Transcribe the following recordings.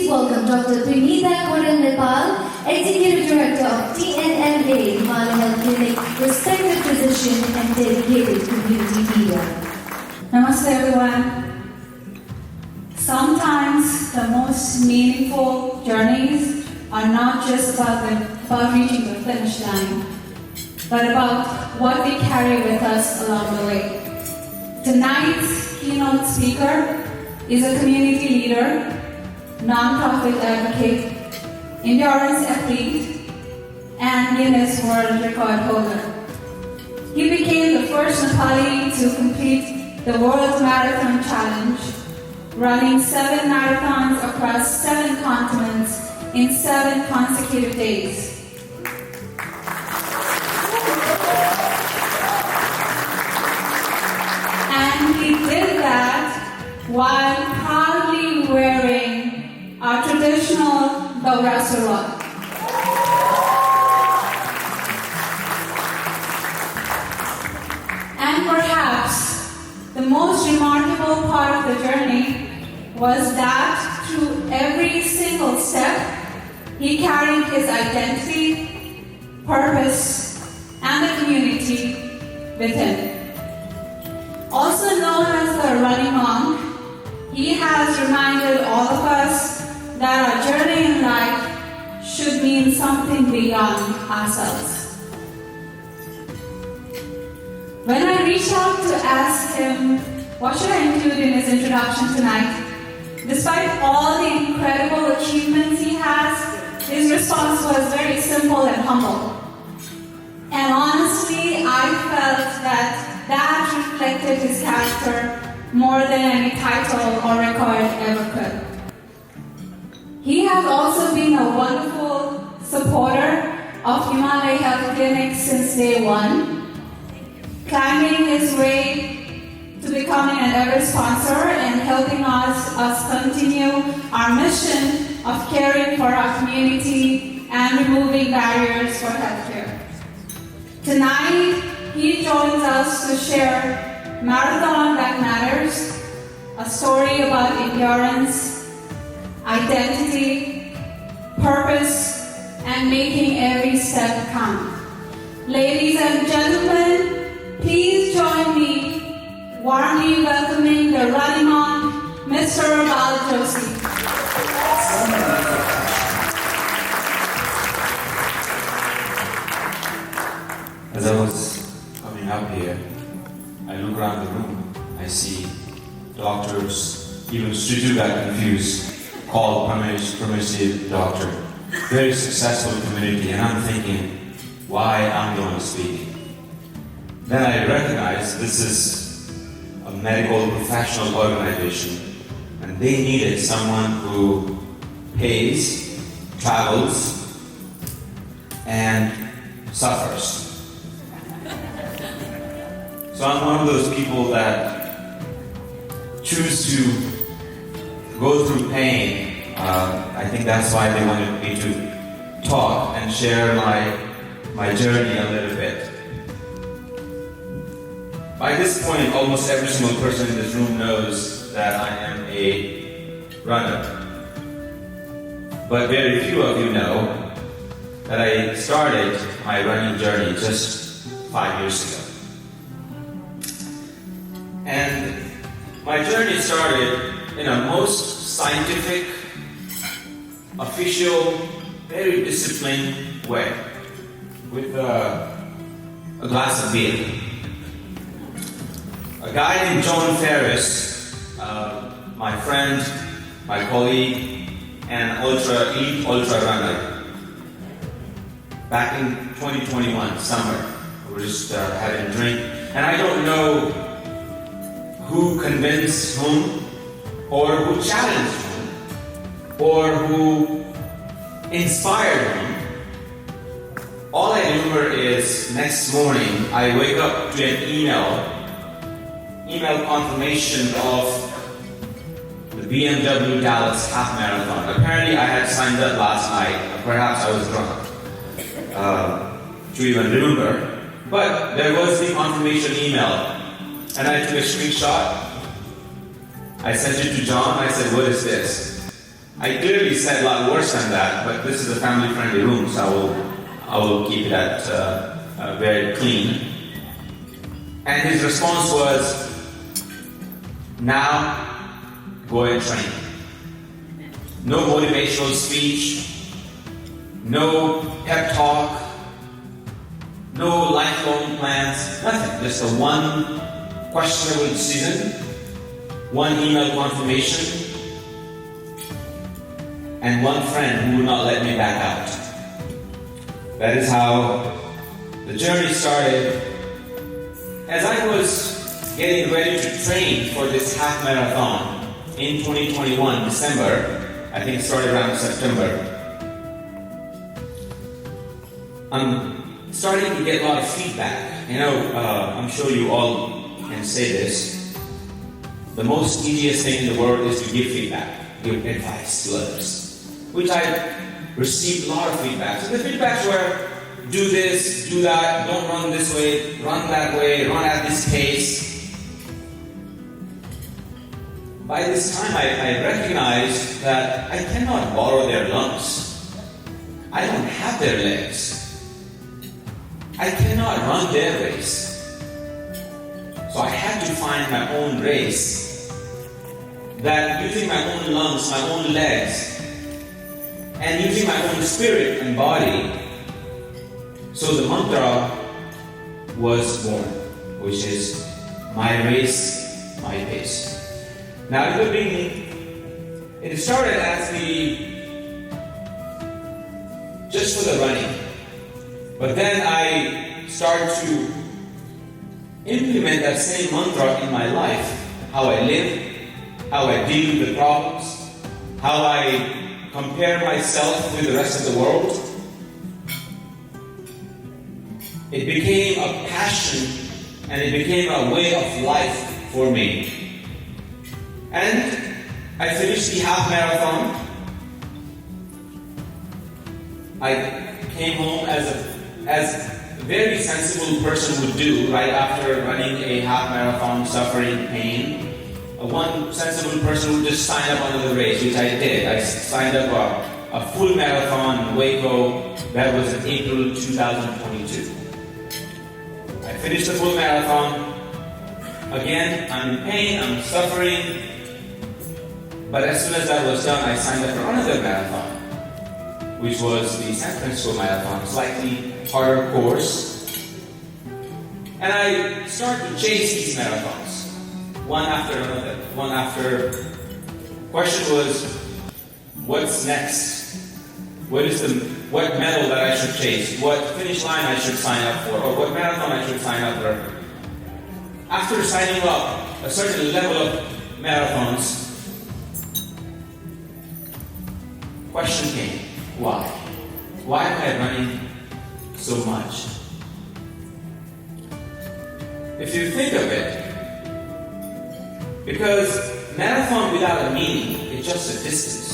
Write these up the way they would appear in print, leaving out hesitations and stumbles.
Please welcome Dr. Pinita Koran Nepal, Executive Director of TNMA Himalaya Health Clinic, respected physician and dedicated community leader. Namaste everyone. Sometimes the most meaningful journeys are not just about reaching the finish line, but about what we carry with us along the way. Tonight's keynote speaker is a community leader, non-profit advocate, endurance athlete, and Guinness World Record holder. He became the first Nepali to complete the World Marathon Challenge, running 7 marathons across 7 continents in 7 consecutive days. And he did that while proudly wearing our traditional Dalas-Fort. And perhaps the most remarkable part of the journey was that through every single step, he carried his identity, purpose, and the community with him. Also known as the running monk, he has reminded all of us that our journey in life should mean something beyond ourselves. When I reached out to ask him what should I include in his introduction tonight, despite all the incredible achievements he has, his response was very simple and humble. And honestly, I felt that reflected his character more than any title or record ever could. He has also been a wonderful supporter of Himalaya Health Clinic since day one, climbing his way to becoming an ever sponsor and helping us continue our mission of caring for our community and removing barriers for healthcare. Tonight, he joins us to share Marathon That Matters, a story about endurance, identity, purpose, and making every step count. Ladies and gentlemen, please join me warmly welcoming the running monk, Mr. Bal Joshi. As I was coming up here, I look around the room, I see doctors, even Sritu got confused, called permissive doctor. Very successful community, and I'm thinking, why I'm the one speaking? Then I recognize this is a medical professional organization, and they needed someone who pays, travels, and suffers. So I'm one of those people that choose to go through pain. I think that's why they wanted me to talk and share my journey a little bit. By this point, almost every single person in this room knows that I am a runner. But very few of you know that I started my running journey just 5 years ago. And my journey started in a most scientific, official, very disciplined way, with a glass of beer. A guy named John Ferris, my friend, my colleague, and elite ultra runner, back in 2021, summer, we were just having a drink, and I don't know who convinced whom, or who challenged whom, or who inspired whom. All I remember is next morning I wake up to an email confirmation of the BMW Dallas Half Marathon. Apparently I had signed up last night, perhaps I was drunk to even remember, but there was the confirmation email. And I took a screenshot. I sent it to John. I said, "What is this?" I clearly said a lot worse than that, but this is a family-friendly room, so I will keep that very clean. And his response was, now go and train. No motivational speech, no pep talk, no lifelong plans, nothing. Just a one questionable decision, one email confirmation, and one friend who would not let me back out. That is how the journey started. As I was getting ready to train for this half marathon in 2021, December, I think it started around September, I'm starting to get a lot of feedback. I'm sure you all can say this. The most easiest thing in the world is to give feedback, give advice to others, which I received a lot of feedback. So the feedbacks were, do this, do that, don't run this way, run that way, run at this pace. By this time, I recognized that I cannot borrow their lungs. I don't have their legs. I cannot run their race. So I had to find my own race that using my own lungs, my own legs, and using my own spirit and body. So the mantra was born, which is my race, my pace. Now in the beginning, it started as just for the running. But then I started to implement that same mantra in my life, how I live, how I deal with the problems, how I compare myself with the rest of the world. It became a passion and it became a way of life for me. And I finished the half marathon. I came home as a very sensible person would do right after running a half marathon, suffering pain. One sensible person would just sign up under the race, which I did. I signed up a full marathon in Waco. That was in April 2022. I finished the full marathon. Again, I'm in pain, I'm suffering. But as soon as that was done, I signed up for another marathon, which was the San Francisco Marathon, slightly harder course. And I started to chase these marathons, one after another, one after. Question was, what's next? What medal that I should chase? What finish line I should sign up for? Or what marathon I should sign up for? After signing up a certain level of marathons, question came, why? Why am I running so much? If you think of it, because marathon without a meaning is just a distance.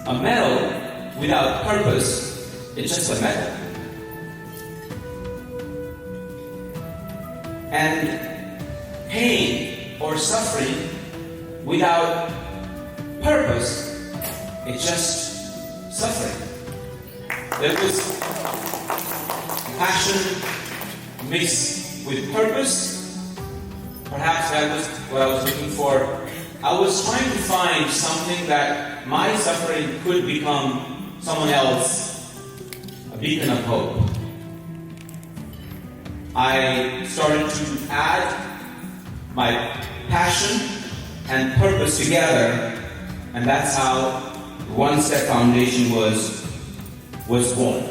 A medal without purpose is just a medal. And pain or suffering without purpose, it's just suffering. There was passion mixed with purpose. Perhaps that was what I was looking for. I was trying to find something that my suffering could become someone else, a beacon of hope. I started to add my passion and purpose together, and that's how One Step Foundation was born.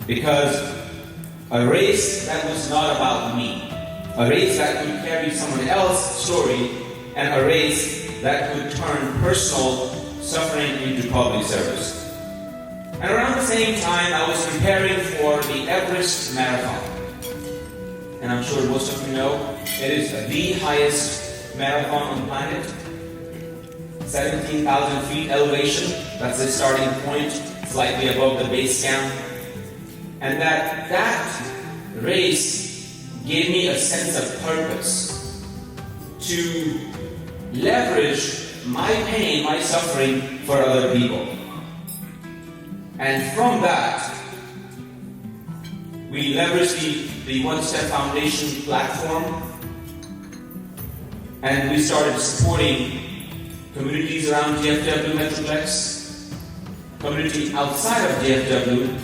Because a race that was not about me, a race that could carry someone else's story, and a race that could turn personal suffering into public service. And around the same time, I was preparing for the Everest Marathon. And I'm sure most of you know, it is the highest marathon on the planet. 17,000 feet elevation, that's the starting point, slightly above the base camp. And that race gave me a sense of purpose to leverage my pain, my suffering for other people. And from that, we leveraged the One Step Foundation platform, and we started supporting communities around DFW Metroplex, community outside of DFW,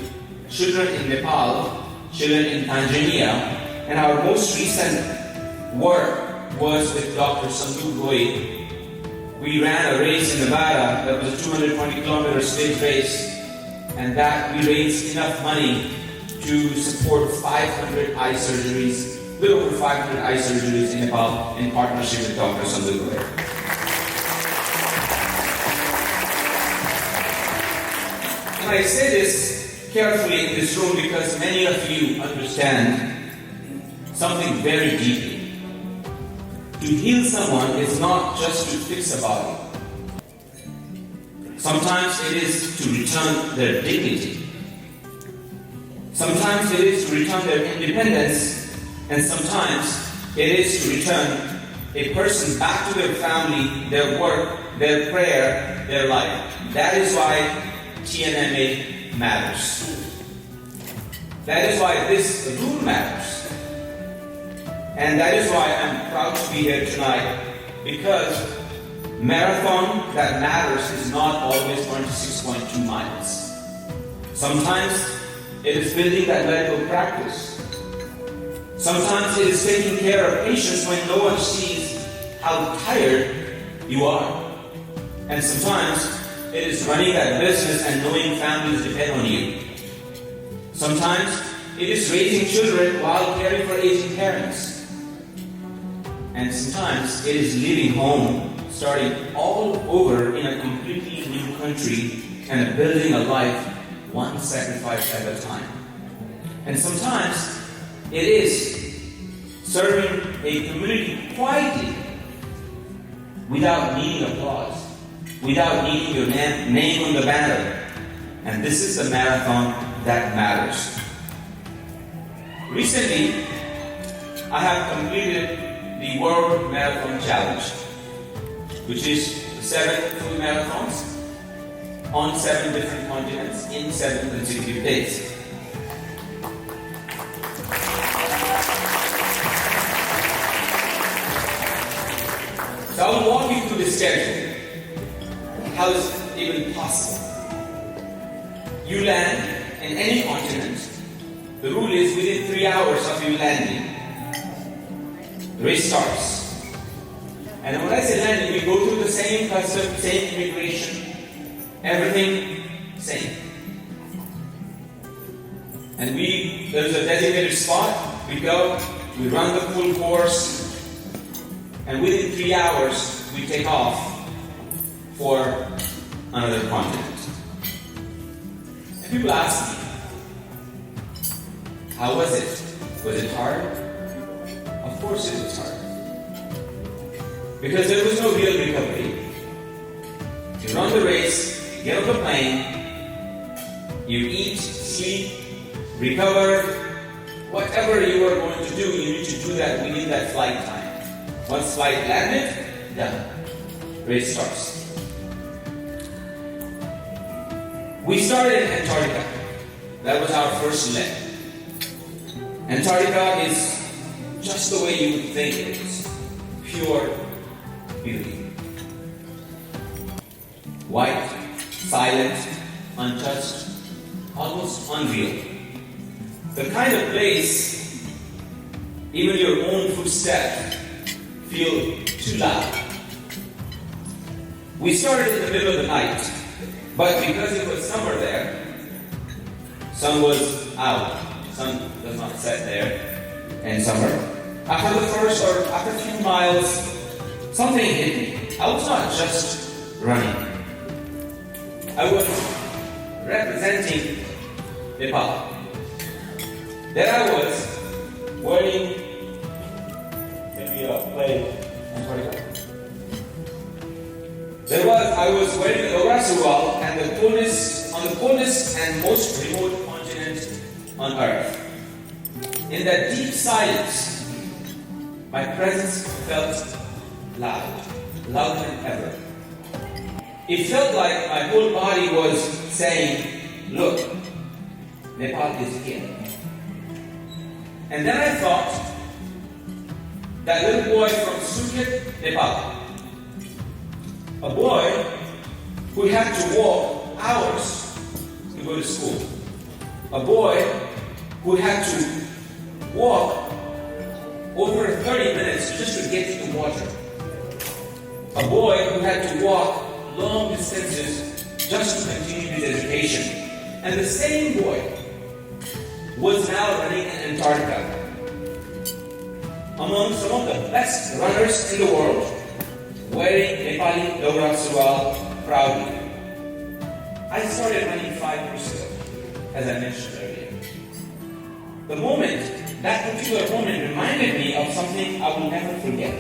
children in Nepal, children in Tanzania, and our most recent work was with Dr. Sandu Roy. We ran a race in Nevada that was a 220-kilometer stage race, and that we raised enough money to support 500 eye surgeries, a little over 500 eye surgeries in Nepal in partnership with Dr. Sandu Roy. And I say this carefully in this room because many of you understand something very deeply. To heal someone is not just to fix a body. Sometimes it is to return their dignity. Sometimes it is to return their independence, and sometimes it is to return a person back to their family, their work, their prayer, their life. That is why TNMA matters. That is why this room matters. And that is why I'm proud to be here tonight, because marathon that matters is not always 26.2 miles. Sometimes it is building that medical practice. Sometimes it is taking care of patients when no one sees how tired you are. And sometimes it is running that business and knowing families depend on you. Sometimes it is raising children while caring for aging parents. And sometimes it is leaving home, starting all over in a completely new country and building a life one sacrifice at a time. And sometimes it is serving a community quietly without needing applause, without needing your name on the banner. And this is the marathon that matters. Recently, I have completed the World Marathon Challenge, which is 7 full marathons on 7 different continents in 7 consecutive days. So I'll walk you through the schedule. How is it even possible? You land in any continent. The rule is within 3 hours of you landing, the race starts. And when I say landing, we go through the same custom, same immigration, everything same. And there's a designated spot, we go, we run the full course, and within 3 hours, we take off for another continent. And people ask me, how was it? Was it hard? Of course it was hard. Because there was no real recovery. You run the race, you get on the plane, you eat, sleep, recover, whatever you are going to do, you need to do that within that flight time. Once flight landed, done. Race starts. We started in Antarctica. That was our first leg. Antarctica is just the way you would think it is. Pure beauty. White, silent, untouched, almost unreal. The kind of place, even your own footsteps feel too loud. We started in the middle of the night, but because it was summer there, sun was out. Sun does not set there in summer. After the first or after a few miles, something hit me. I was not just running. I was representing Nepal. There I was wearing I was wearing the Dalas-Fort and on the coldest and most remote continent on earth. In that deep silence, my presence felt loud, louder than ever. It felt like my whole body was saying, look, Nepal is here. And then I thought, that little boy from Suket, Nepal, a boy who had to walk hours to go to school, a boy who had to walk over 30 minutes just to get to the water, a boy who had to walk long distances just to continue his education. And the same boy was now running in Antarctica among some of the best runners in the world, wearing Nepali Dora Surwal proudly. I started running 5 years ago, as I mentioned earlier. That particular moment reminded me of something I will never forget.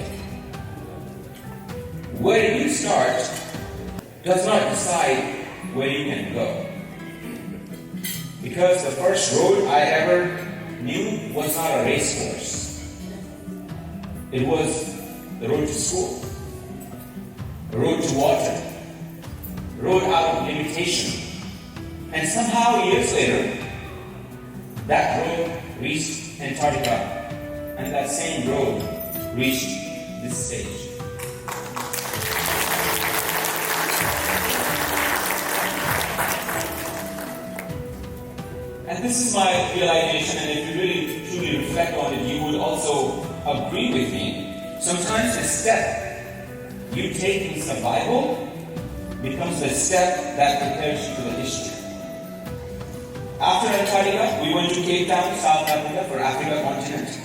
Where you start does not decide where you can go. Because the first road I ever knew was not a race course. It was the road to school, the road to water, the road out of limitation. And somehow, years later, that road reached Antarctica, and that same road reached this stage. And this is my realization, and if you really truly reflect on it, you would also agree with me. Sometimes the step you take in survival becomes the step that prepares you for the history. After Antarctica, we went to Cape Town, South Africa, for Africa continent.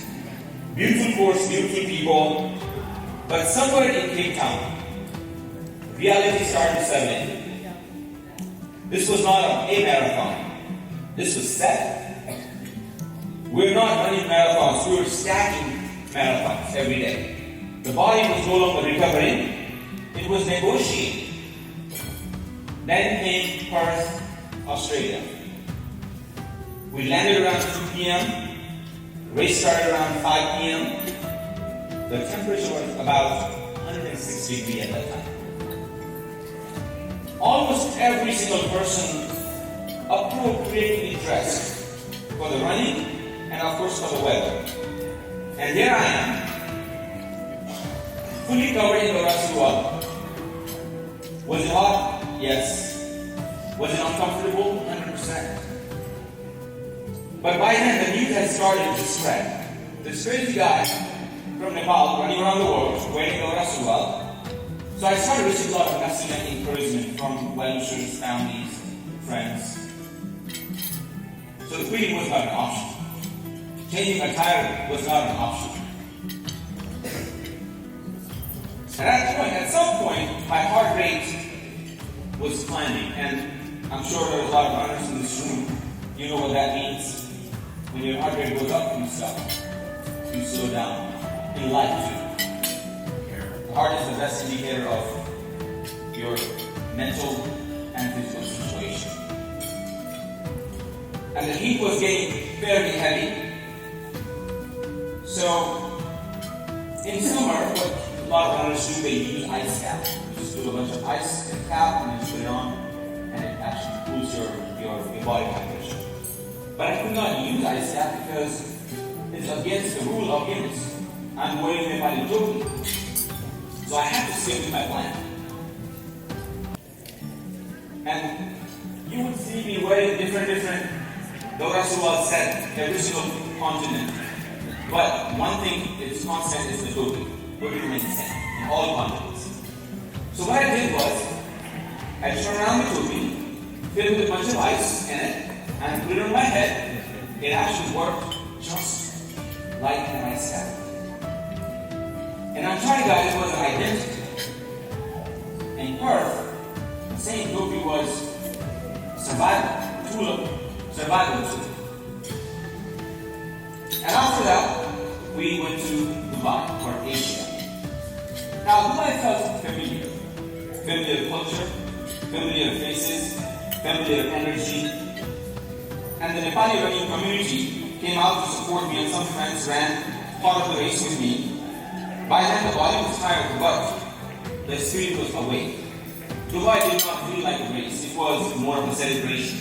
Beautiful course, beautiful people, but somewhere in Cape Town, reality started to set in. This was not a marathon. This was set. We're not running marathons, we were stacking marathons every day. The body was no longer recovering, it was negotiating. Then came Perth, Australia. We landed around 2 p.m., race started around 5 p.m. The temperature was about 106 degrees at that time. Almost every single person appropriately dressed for the running and of course for the weather. And there I am, fully covered in Dora Surwal. Was it hot? Yes. Was it uncomfortable? 100%. But by then the news had started to spread. This crazy guy from Nepal running around the world wearing Dora Surwal. So I started receiving a lot of message and encouragement from well-wishers, families, friends. So the quitting was not an option. Changing attire was not an option. And at some point, my heart rate was climbing. And I'm sure there are a lot of runners in this room. You know what that means. When your heart rate goes up, you stop. You slow down. In life too. The heart is the best indicator of your mental and physical situation. And the heat was getting fairly heavy. So, in summer, what a lot of runners do, they use ice cap. You just do a bunch of ice cap and then put it on, and it actually cools your body temperature. But I could not use ice cap because it's against the rule of Guinness. I'm wearing Nepali topi. So I had to stick with my plan. And you would see me wearing different Dora Surwal set every single continent. But one thing that is constant is the topi. Topi remains the same in all continents. So what I did was, I turned around the topi, filled with a bunch of ice in it, and put it on my head. It actually worked just like an ice cap. And I'm trying to guys, it was an identity. In Perth, the same topi was survival tool. And after that, we went to Dubai, or Asia. Now, Dubai felt familiar. Familiar culture, familiar faces, familiar energy. And the Nepali running community came out to support me, and some friends ran part of the race with me. By then, the body was tired, but the spirit was awake. Dubai did not feel like a race, it was more of a celebration.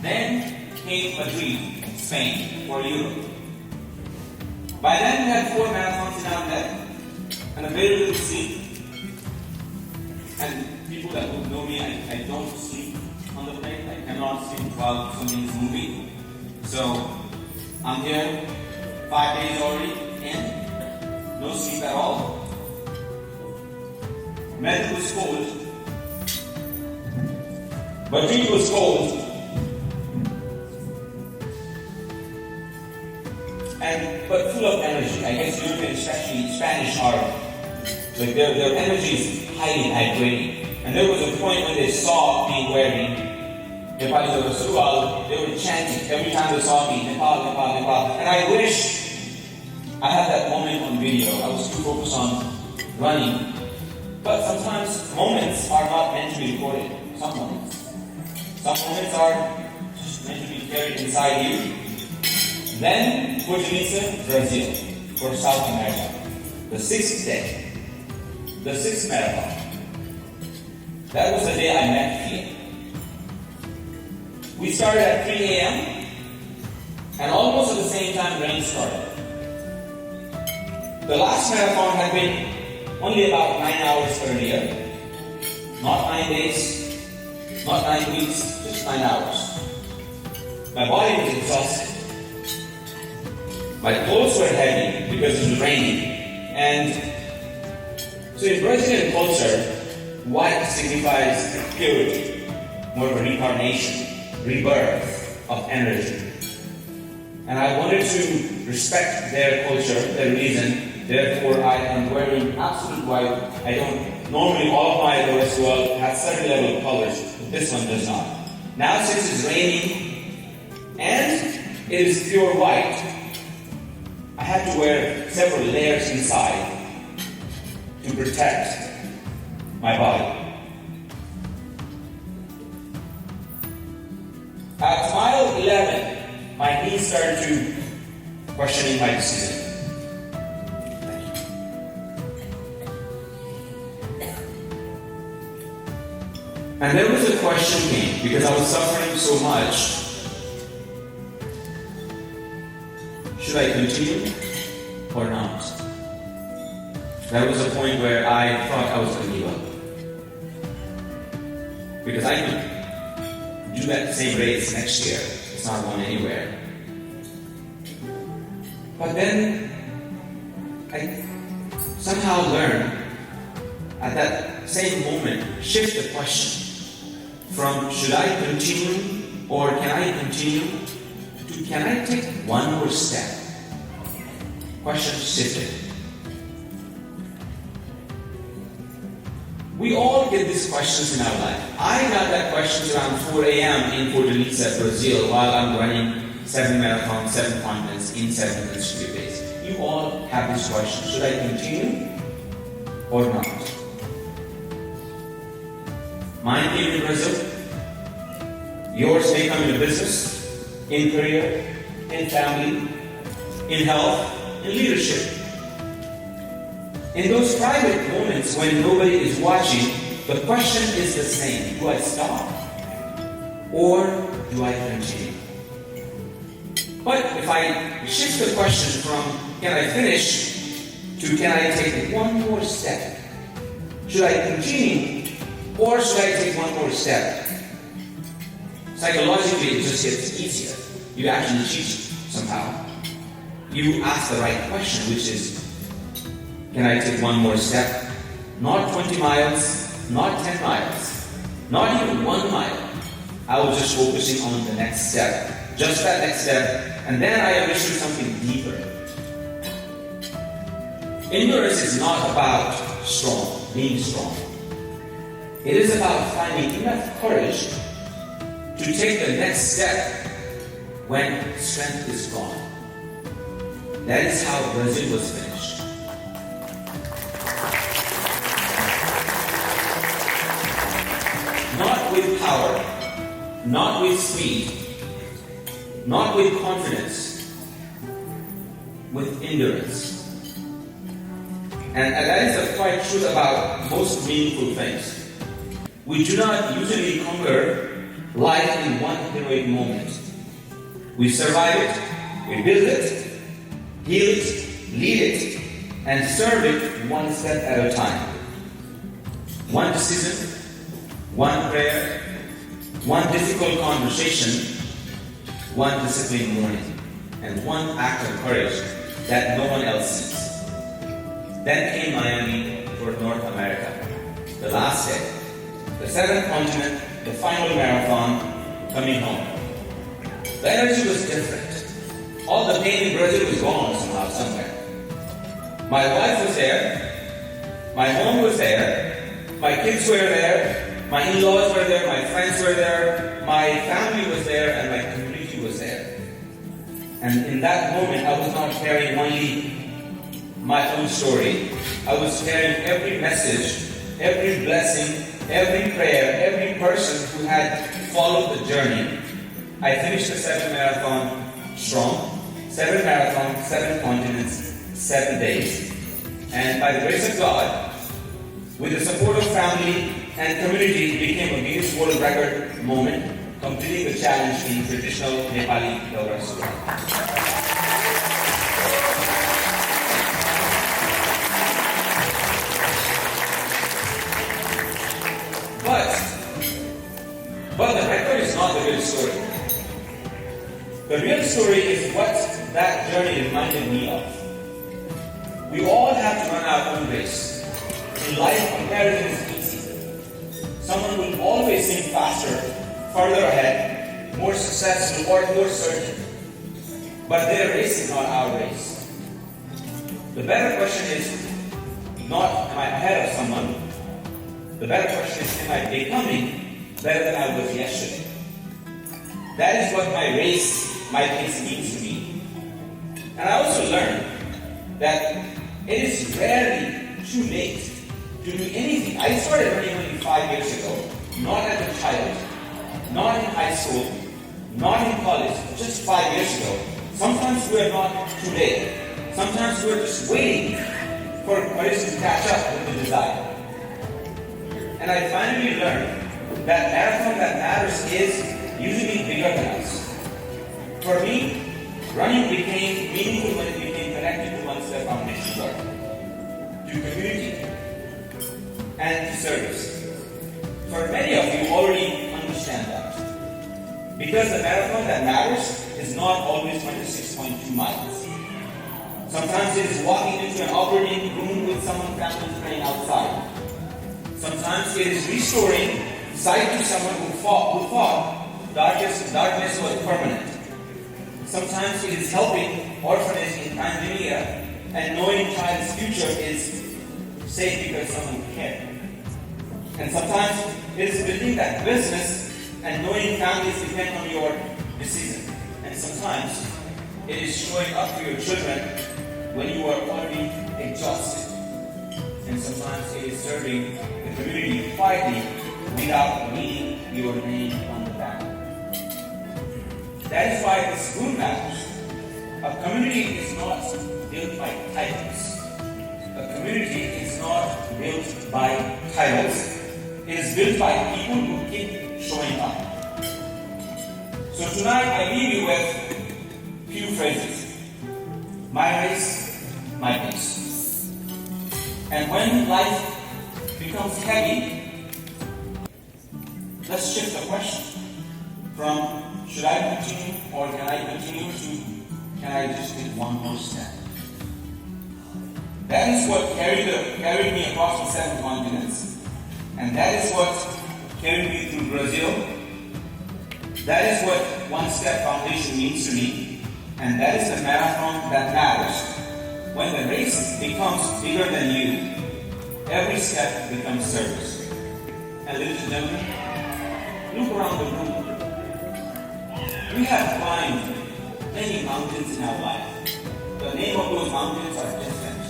Then came Madrid, Spain, for Europe. By then we had 4 marathons in our head and a very little sleep. And people that would know me, I don't sleep on the plane. I cannot sleep while something is moving. So I'm here 5 days already in, no sleep at all. Madrid was cold. Madrid was cold. But full of energy. I guess Europeans, especially Spanish, are like their energy is highly hydrating. And there was a point when they saw me wearing Nepalese Medical, they were chanting every time they saw me, Nepal, Nepal, Nepal. And I wish I had that moment on video. I was too focused on running. But sometimes moments are not meant to be recorded. Some moments are just meant to be carried inside you. Then Fortaleza, Brazil, for South America. The 6th day. The 6th marathon. That was the day I met here. We started at 3 a.m. and almost at the same time rain started. The last marathon had been only about 9 hours earlier. Not 9 days, not 9 weeks, just 9 hours. My body was exhausted. My clothes were heavy because it was raining. And so in Brazilian culture, white signifies purity, more of a reincarnation, rebirth of energy. And I wanted to respect their culture, their reason. Therefore, I am wearing absolute white. I don't, normally all of my OSUL have certain level of colors, but this one does not. Now since it's raining and it is pure white, I had to wear several layers inside to protect my body. At mile 11, my knees started to questioning my decision. And there was a question came because I was suffering so much. Should I continue or not? That was a point where I thought I was going to give up. Because I could do that same race next year. It's not going anywhere. But then I somehow learned at that same moment, shift the question from should I continue or can I continue to can I take one more step? Question shifted. We all get these questions in our life. I got that question around 4 a.m. in Fortaleza, Brazil, while I'm running 7 marathons, 7 continents in 7 consecutive days. You all have this question. Should I continue or not? Mine came in Brazil. Yours may come in business, in career, in family, in health, in leadership. In those private moments when nobody is watching, the question is the same. Do I stop or do I continue? But if I shift the question from can I finish to can I take one more step? Should I continue or should I take one more step? Psychologically, it just gets easier. You actually cheat somehow. You ask the right question, which is, can I take one more step? Not 20 miles, not 10 miles, not even 1 mile. I was just focusing on the next step, just that next step, and then I understood something deeper. Endurance is not about being strong. It is about finding enough courage to take the next step when strength is gone. That is how Brazil was finished. Not with power, not with speed, not with confidence, with endurance. And that is the quite truth about most meaningful things. We do not usually conquer life in one heroic moment. We survive it, we build it, heal it, lead it, and serve it one step at a time. One decision, one prayer, one difficult conversation, one disciplined morning, and one act of courage that no one else sees. Then came Miami for North America, the last day, the seventh continent, the final marathon, coming home. The energy was different. All the pain in Brazil was gone somehow, somewhere. My wife was there, my home was there, my kids were there, my in-laws were there, my friends were there, my family was there, and my community was there. And in that moment, I was not carrying only my own story. I was carrying every message, every blessing, every prayer, every person who had followed the journey. I finished the 7th marathon strong. 7 marathons, 7 continents, 7 days. And by the grace of God, with the support of family and community, it became a Guinness World Record moment, completing the challenge in traditional Nepali Dalas-Fort. But the record is not the real story. The real story is what that journey reminded me of. We all have to run our own race. In life, comparison is easy. Someone will always seem faster, further ahead, more successful, or more certain. But their race is not our race. The better question is not, am I ahead of someone? The better question is, am I becoming better than I was yesterday? That is what my race, my pace means to me. And I also learned that it is rarely too late to do anything. I started running only 5 years ago, not as a child, not in high school, not in college, just 5 years ago. Sometimes we are not too late. Sometimes we are just waiting for courage to catch up with the desire. And I finally learned that marathon that matters is usually bigger than us. For me, running became meaningful when it became connected to one's foundation work, to community, and to service. For many of you already understand that. Because the marathon that matters is not always 26.2 miles. Sometimes it is walking into an operating room with someone family praying outside. Sometimes it is restoring sight to someone who thought darkness was permanent. Sometimes it is helping orphanage in Tanzania and knowing child's future is safe because someone cared. And sometimes it is building that business and knowing families depend on your decision. And sometimes it is showing up to your children when you are already exhausted. And sometimes it is serving the community quietly without needing your name on the back. That is why this room matters. A community is not built by titles. A community is not built by titles. It is built by people who keep showing up. So tonight I leave you with few phrases. My race, my pace. And when life becomes heavy, let's shift the question from should I continue or can I continue to can I just take one more step? That is what carried me across the 7 continents. And that is what carried me through Brazil. That is what One Step Foundation means to me. And that is the marathon that matters. When the race becomes bigger than you, every step becomes service. And ladies and gentlemen, look around the room. We have climbed many mountains in our life. The name of those mountains are different.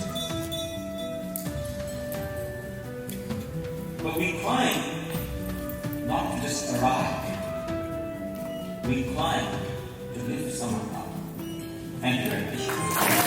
But we climb not to just arrive. We climb to lift someone up. Thank you very much.